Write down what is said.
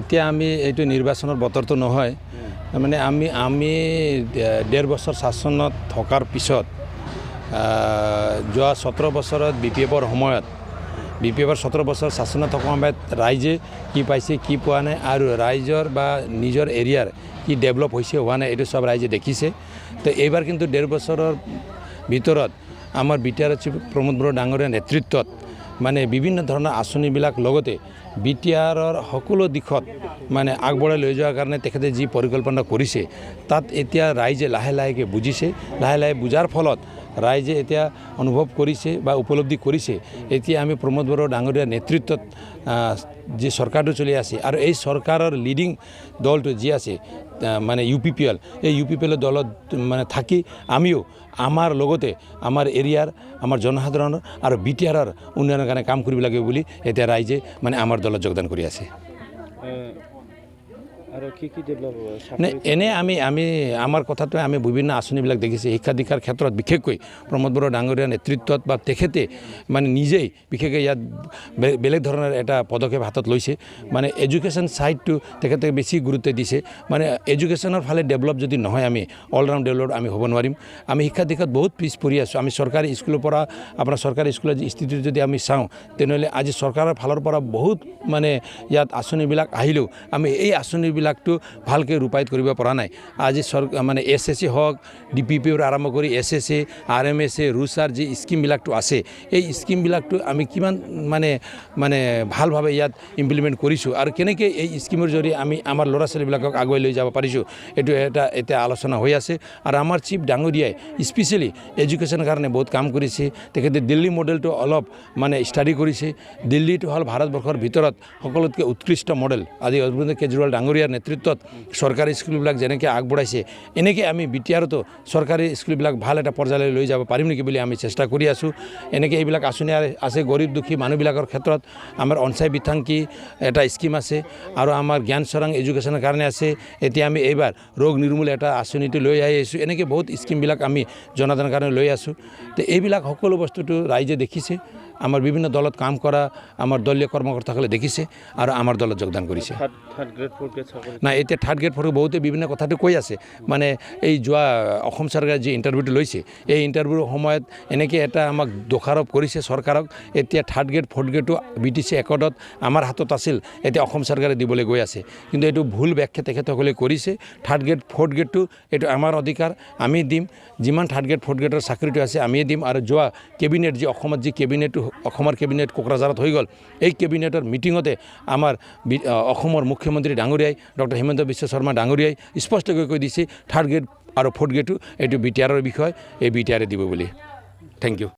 এতিয়া আমি এইটো নিৰ্বাচনৰ বতৰটো নহয় মানে আমি 1.5 বছৰ শাসনত থকাৰ পিছত যোৱা 17 বছৰত বিপিএফৰ সময়ত বিপিএফৰ 17 বছৰ শাসনত থকা সময়ত ৰাইজে কি পাইছে কি পোৱা নাই আৰু ৰাইজৰ বা নিজৰ এৰিয়াৰ কি ডেভেলপ হৈছে হোৱা নাই এইটো সব ৰাইজে দেখিছে তো এইবাৰ কিন্তু 1.5 বছৰৰ ভিতৰত আমাৰ বিটিআৰ চিফ প্ৰমোদ বড়ো ডাঙৰীয়াৰ নেতৃত্বত মানে বিভিন্ন ধৰণৰ আঁচনিবিলাক লগতে বিটিআৰৰ সকলো দিশত মানে আগবঢ়াই লৈ যোৱাৰ কাৰণে তেখেতে যি পৰিকল্পনা কৰিছে তাত এতিয়া ৰাইজে লাহে লাহেকৈ বুজিছে লাহে বুজাৰ ফলত ৰাইজে এতিয়া অনুভৱ কৰিছে বা উপলব্ধি কৰিছে এতিয়া আমি প্ৰমোদ বড়ো ডাঙৰীয়াৰ নেতৃত্বত যে চৰকাৰটো চলি আছে আৰু এই চৰকাৰৰ লিডিং দলটো যি আছে মানে ইউপিপিএল এই ইউপিপিএল দলত মানে থাকি আমিও আমাৰ লগতে আমাৰ এৰিয়াৰ আমাৰ জনসাধাৰণৰ আৰু বিটিআৰৰ উন্নয়নৰ কাৰণে কাম কৰিব লাগে বুলি এতিয়া ৰাইজে মানে আমাৰ দলত যোগদান কৰি আছে এনে আমি আমাৰ কথাটো আমি বিভিন্ন আঁচনিবিলাক দেখিছে শিক্ষা দীক্ষাৰ ক্ষেত্ৰত বিশেষকৈ প্ৰমোদ বড়ো ডাঙৰীয়াৰ নেতৃত্বত বা তেখেতে মানে নিজেই বিশেষকৈ ইয়াত বেলেগ ধৰণৰ এটা পদক্ষেপ হাতত লৈছে মানে এডুকেশ্যন সাইডটো তেখেতে বেছি গুৰুত্ব দিছে মানে এডুকেশ্যনৰ ফালে ডেভেলপ যদি নহয় আমি অলৰাউণ্ড ডেভেলপ আমি হ'ব নোৱাৰিম আমি শিক্ষা দীক্ষাত বহুত পিছ পৰি আছোঁ আমি চৰকাৰী স্কুলৰ পৰা আপোনাৰ চৰকাৰী স্কুলৰ স্থিতি যদি আমি চাওঁ তেনেহ'লে আজি চৰকাৰৰ ফালৰ পৰা বহুত মানে ইয়াত আঁচনিবিলাক আহিলেও আমি এই আঁচনিবিলাকটো ভালকৈ ৰূপায়িত কৰিব পৰা নাই আজি মানে এছএছচি হওক ডিপিপিৰ আৰম্ভ কৰি এছএছচি আৰএমএছএ ৰুচাৰ যি স্কিমবিলাকটো আছে এই স্কিমবিলাকটো আমি কিমান মানে ভালভাৱে ইয়াত ইমপ্লিমেণ্ট কৰিছোঁ আৰু কেনেকৈ এই স্কিমৰ জৰিয়তে আমি আমাৰ ল'ৰা ছোৱালীবিলাকক আগুৱাই লৈ যাব পাৰিছোঁ এইটো এটা আলোচনা হৈ আছে আৰু আমাৰ চিফ ডাঙৰীয়াই স্পেচিয়েলি এডুকেশ্যনৰ কাৰণে বহুত কাম কৰিছে তেখেতে দিল্লী মডেলটো অলপ মানে ষ্টাডি কৰিছে দিল্লীটো হ'ল ভাৰতবৰ্ষৰ ভিতৰত সকলোতকৈ উৎকৃষ্ট মডেল আজি অৰবিন্দ কেজৰিৱাল ডাঙৰীয়াৰ নেতৃত্বত চৰকাৰী স্কুলবিলাক যেনেকৈ আগবঢ়াইছে এনেকৈ আমি বিটিআৰতো চৰকাৰী স্কুলবিলাক ভাল এটা পৰ্যায়লৈ লৈ যাব পাৰিম নেকি বুলি আমি চেষ্টা কৰি আছোঁ এনেকৈ এইবিলাক আঁচনি আছে গৰীব দুখী মানুহবিলাকৰ ক্ষেত্ৰত আমাৰ অঞ্চল বিথাংকি এটা স্কিম আছে আৰু আমাৰ জ্ঞান চৰাং এডুকেশ্যনৰ কাৰণে আছে এতিয়া আমি এইবাৰ ৰোগ নিৰ্মূল এটা আঁচনিটো লৈ আহিছোঁ এনেকৈ বহুত স্কিমবিলাক আমি জনসাধাৰণৰ কাৰণে লৈ আছোঁ তো এইবিলাক সকলো বস্তুটো ৰাইজে দেখিছে আমাৰ বিভিন্ন দলত কাম কৰা আমাৰ দলীয় কৰ্মকৰ্তাসকলে দেখিছে আৰু আমাৰ দলত যোগদান কৰিছে না এতিয়া থাৰ্ড গ্ৰেড ফ'ৰ বহুতে বিভিন্ন কথাটো কৈ আছে মানে এই যোৱা অসম চৰকাৰে যি ইণ্টাৰভিউটো লৈছে এই ইণ্টাৰভিউৰ সময়ত এনেকৈ এটা আমাক দোষাৰোপ কৰিছে চৰকাৰক এতিয়া থাৰ্ড গ্ৰেড ফ'ৰ্থ গ্ৰেডটো বিটিচি একৰ্ডত আমাৰ হাতত আছিল এতিয়া অসম চৰকাৰে দিবলৈ গৈ আছে কিন্তু এইটো ভুল ব্যাখ্যা তেখেতসকলে কৰিছে থাৰ্ড গ্ৰেড ফ'ৰ্থ গ্ৰেডটো এইটো আমাৰ অধিকাৰ আমি দিম যিমান থাৰ্ড গ্ৰেড ফ'ৰ্থ গ্ৰেডৰ চাকৰিটো আছে আমিয়ে দিম আৰু যোৱা কেবিনেট যি অসমত যি কেবিনেটটো অসমৰ কেবিনেট কোকৰাঝাৰত হৈ গ'ল এই কেবিনেটৰ মিটিঙতে আমাৰ অসমৰ মুখ্যমন্ত্ৰী ডাঙৰীয়াই ডক্টৰ হিমন্ত বিশ্ব শৰ্মা ডাঙৰীয়াই স্পষ্টকৈ কৈ দিছে থাৰ্ড গ্ৰেড আৰু ফ'ৰ্থ গ্ৰেডটো এইটো বিটিআৰৰ বিষয় এই বিটিআৰে দিব বুলি থেংক ইউ